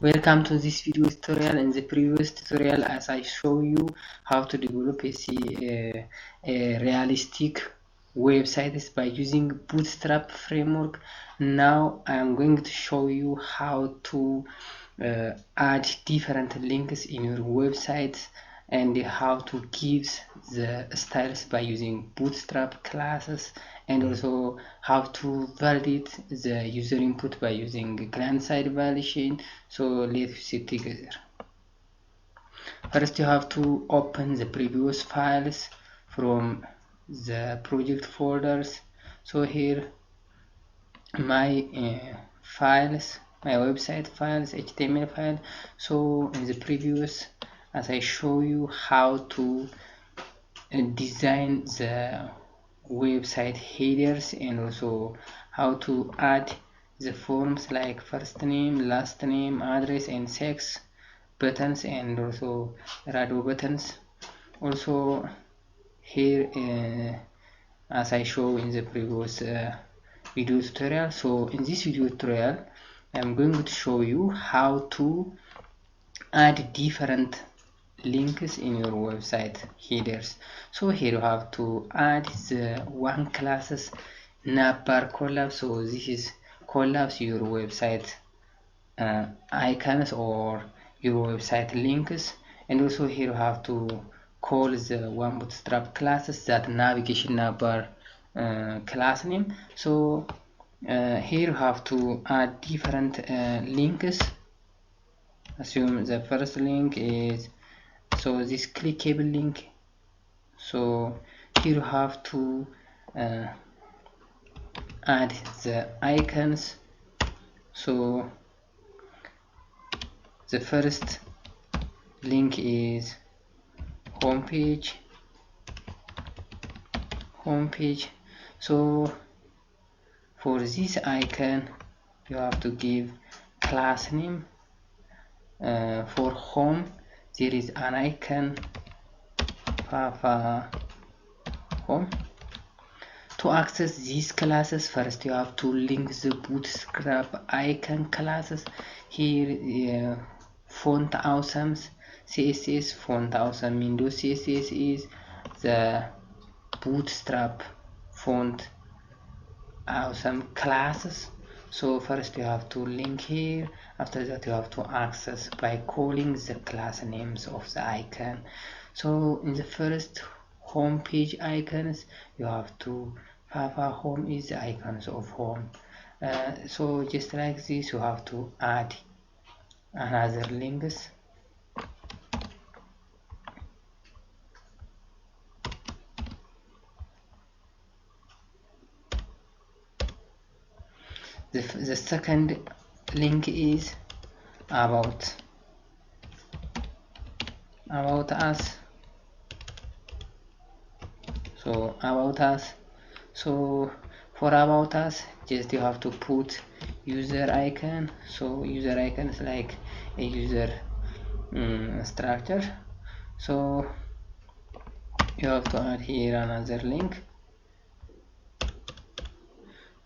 Welcome to this video tutorial. In the previous tutorial, as I show you how to develop a realistic website by using bootstrap framework. Now I am going to show you how to add different links in your website and how to give the styles by using bootstrap classes, and also how to validate the user input by using client-side validation. So let's see together. First, you have to open the previous files from the project folders. So here my files, my website files, HTML file. So in the previous, as I show you how to design the website headers and also how to add the forms like first name, last name, address, and sex buttons, and also radio buttons. Also here as I show in the previous video tutorial. So in this video tutorial I'm going to show you how to add different links in your website headers. So here you have to add the one classes navbar collapse. So this is collapse your website icons or your website links, and also here you have to call the one bootstrap classes that navigation navbar class name. So here you have to add different links. Assume the first link is this clickable link. So here you have to add the icons. So the first link is homepage. So for this icon you have to give class name. For home there is an icon home. To access these classes, first you have to link the bootstrap icon classes. Here font awesomes CSS, font awesome Windows CSS is the bootstrap font awesome classes. So first you have to link here. After that you have to access by calling the class names of the icon. So in the first home page icons you have to home is the icons of home. So just like this you have to add another links. The second link is about us. So about us. So for about us, just you have to put user icon. So user icon is like a user structure. So you have to add here another link.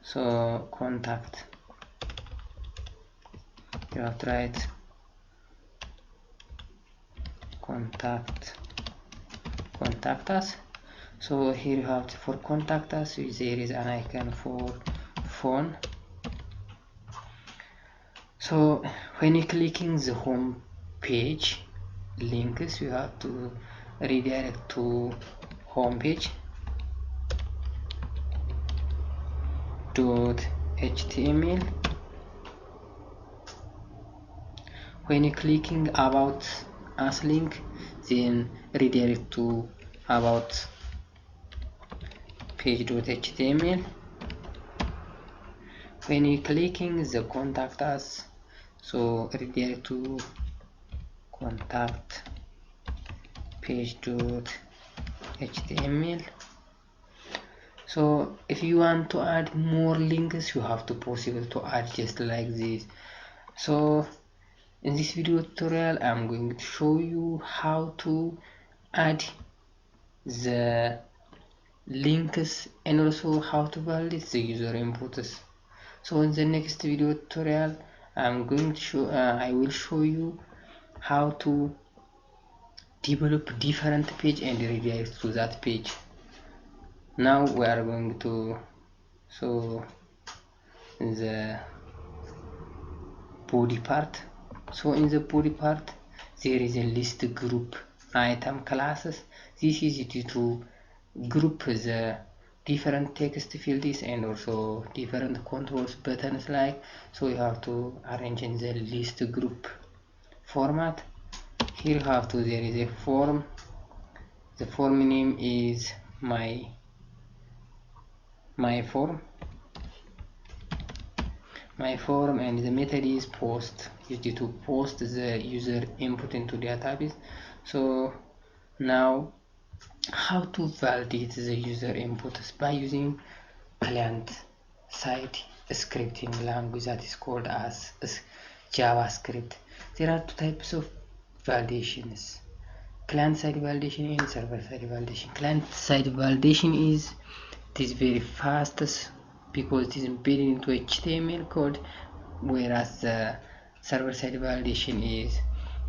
So contact, you have to write contact us. So here you have to, for contact us there is an icon for phone. So when you clicking the home page links you have to redirect to home page .html. when you clicking about us link, then redirect to about page.html. when you clicking the contact us, so redirect to contact page.html. So if you want to add more links you have to possible to add just like this. So in this video tutorial I'm going to show you how to add the links and also how to validate the user inputs. So in the next video tutorial I'm going to show I will show you how to develop different page and redirect to that page. Now we are going to show the body part. So in the body part there is a list group item classes. This is it to group the different text fields and also different controls buttons like. So you have to arrange in the list group format. Here you have to, there is a form, the form name is my form, and the method is post, used to post the user input into database. So now how to validate the user inputs by using client side scripting language that is called as JavaScript. There are two types of validations: client side validation and server side validation. Client side validation is, it is very fastest because it is embedded into HTML code, whereas the server side validation is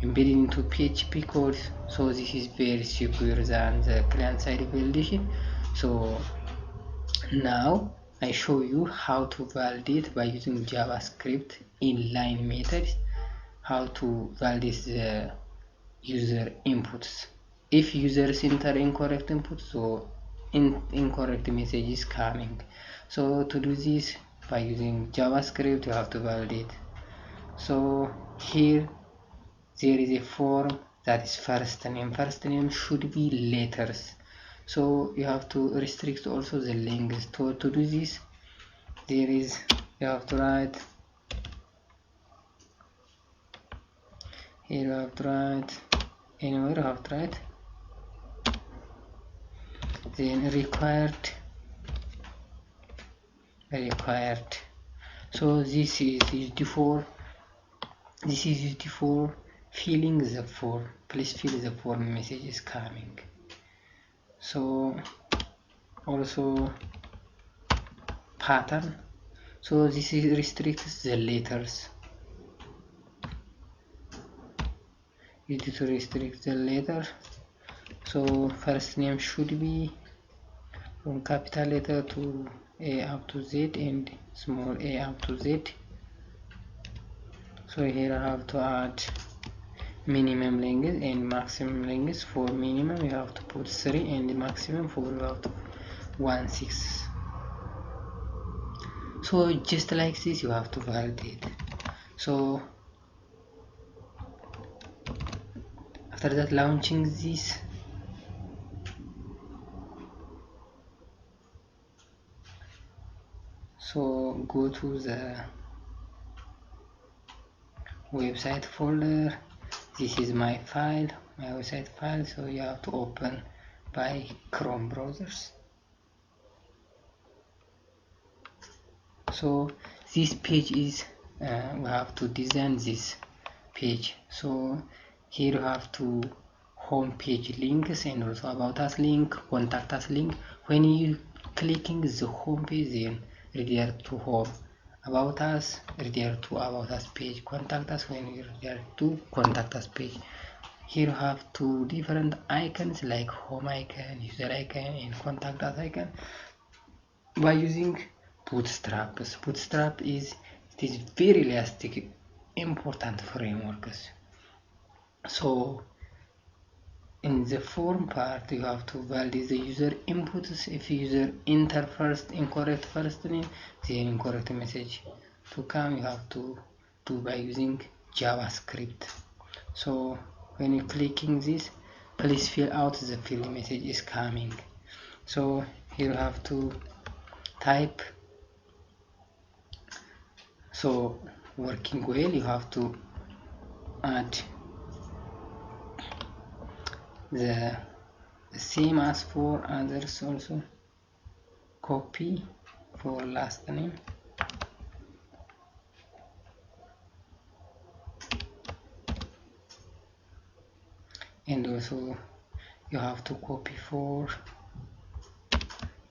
embedded into PHP code. So this is very secure than the client side validation. So now I show you how to validate by using JavaScript inline methods, how to validate the user inputs. If users enter incorrect input, so incorrect message is coming. So to do this by using JavaScript you have to validate. So here there is a form that is first name should be letters, so you have to restrict also the length. To do this, there is, you have to write here, you have to write anywhere, you have to write then required. So this is used for, filling the form. Please fill the form message is coming. So also pattern, so this is restricts the letters. You need to restrict the letter. So first name should be from capital letter to A up to Z and small a up to Z. So here I have to add minimum length and maximum length. For minimum you have to put 3 and the maximum for you have to 1/6. So just like this you have to validate. So after that, launching this, so go to the website folder. This is my file, my website file, so you have to open by Chrome browsers. So this page is we have to design this page. So here you have to home page links and also about us link, contact us link. When you clicking the home page, then redirect to home. About us, redirect to about us page. Contact us, when you redirect to contact us page. Here you have two different icons like home icon, user icon and contact us icon by using bootstrap. Bootstrap is, it is very elastic, important frameworks. So in the form part you have to validate the user inputs. If user enter first incorrect first name, then incorrect message to come, you have to do by using JavaScript. So when you clicking this, please fill out the field message is coming. So here you have to type. So working well, you have to add the same as for others, also copy for last name, and also you have to copy for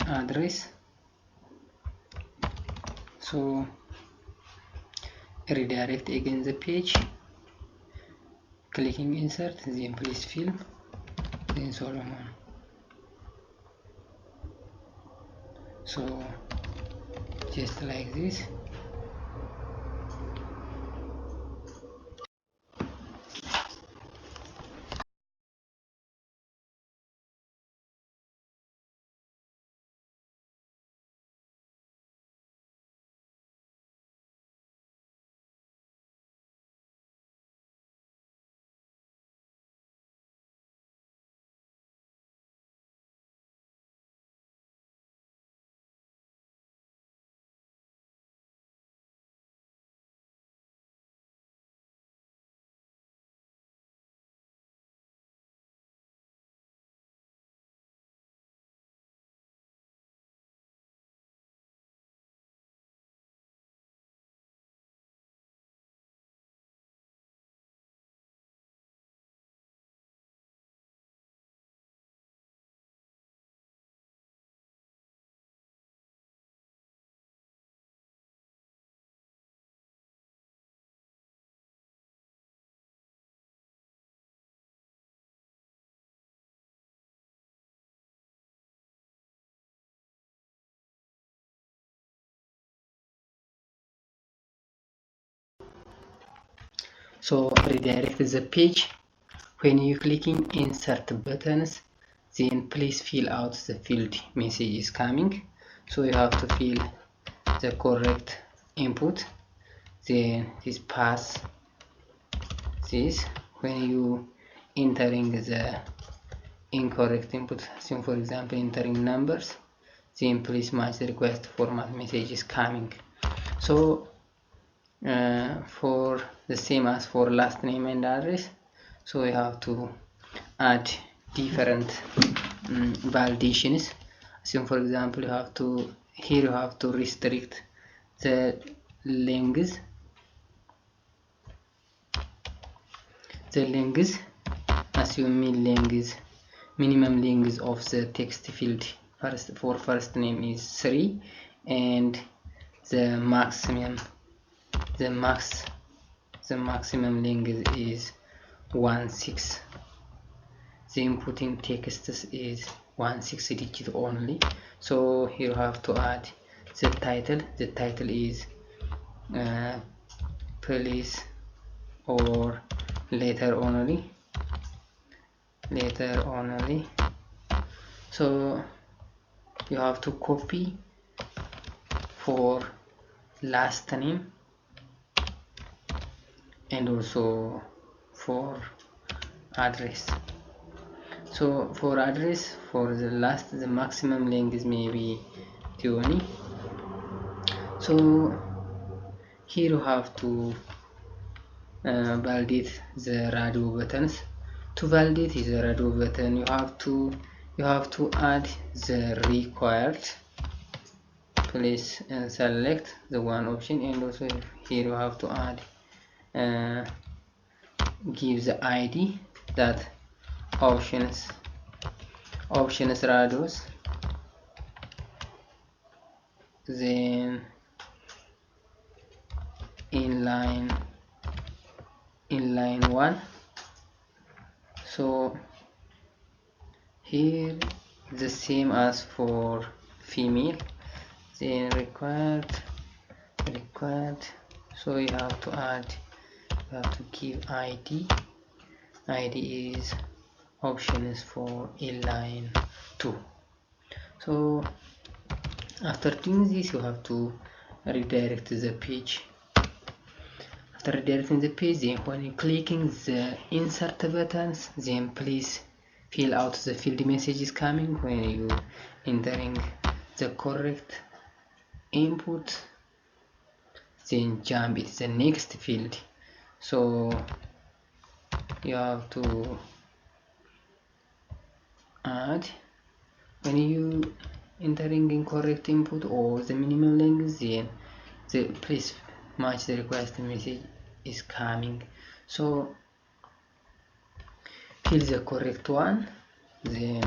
address. So redirect again the page, clicking insert, then please fill, then Solomon. So just like this. So redirect the page. When you clicking insert buttons, then please fill out the field message is coming. So you have to fill the correct input, then this pass this. When you entering the incorrect input, so for example entering numbers, then please match the request format message is coming. So for the same as for last name and address, so we have to add different validations. So for example, you have to restrict the length, assume minimum length of the text field for first name is 3, and the maximum length is 16. The inputting text is 16 digit only. So here you have to add the title. The title is please or letter only. So you have to copy for last name and also for address. So for address, for the maximum length is maybe 20. So here you have to validate the radio buttons. To validate the radio button, you have to add the required. Please select the one option, and also here you have to add give the ID that options radius, then inline 1. So here the same as for female, then required. So you have to give ID is options for inline 2. So after doing this, you have to redirect the page. After redirecting the page, then when you clicking the insert buttons, then please fill out the field message is coming. When you entering the correct input, then jump it the next field. So you have to add, when you entering incorrect input or the minimum length, then please match the request message is coming. So fill the correct one, then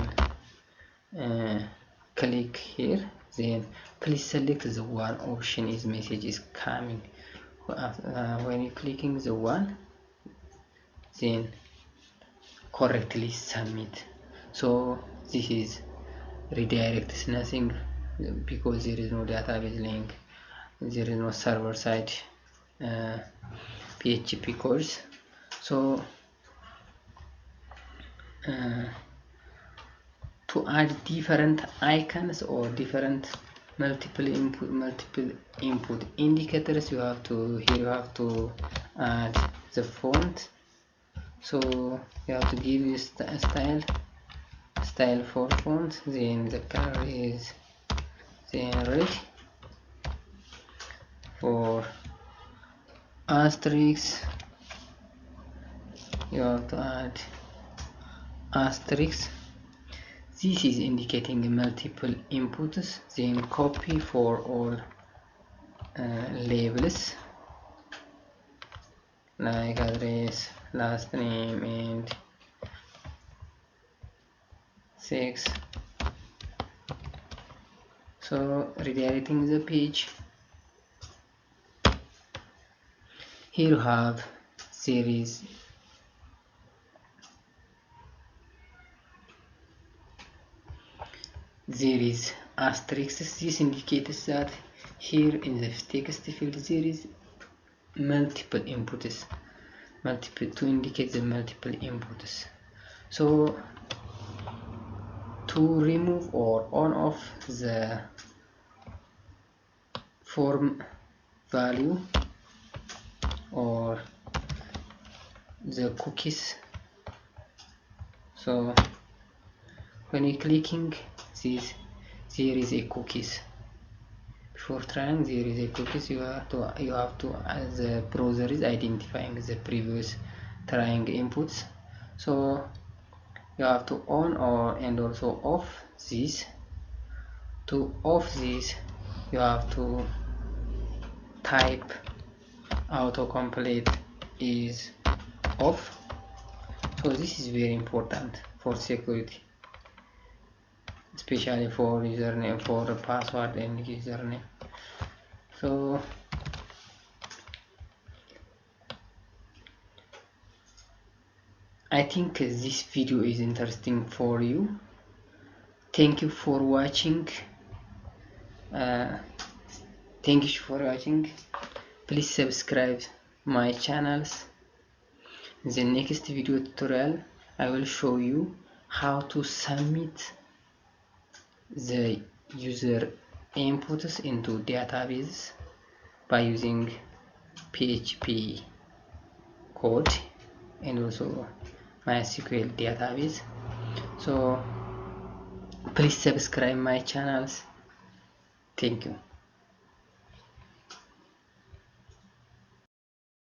click here, then please select the one option is message is coming. when you clicking the one, then correctly submit. So this is redirects nothing because there is no database link, there is no server side PHP codes. So to add different icons or different multiple input indicators, you have to add the font. So you have to give this style for font, then the color is then red. For asterisk, you have to add asterisk. This is indicating multiple inputs. Then copy for all labels like address, last name, and sex. So redirecting the page. Here you have series. There is asterisk. This indicates that here in the text field there is multiple inputs, to indicate the multiple inputs. So to remove or on off the form value or the cookies, so when you clicking this, there is a cookies. Before trying, there is a cookies. You have to as the browser is identifying the previous trying inputs. So you have to on or and also off this. To off this, you have to type autocomplete is off. So this is very important for security, especially for username, for password and username. So I think this video is interesting for you. Thank you for watching. Please subscribe my channels. In the next video tutorial I will show you how to submit the user inputs into databases by using PHP code and also MySQL database. So please subscribe my channels. Thank you.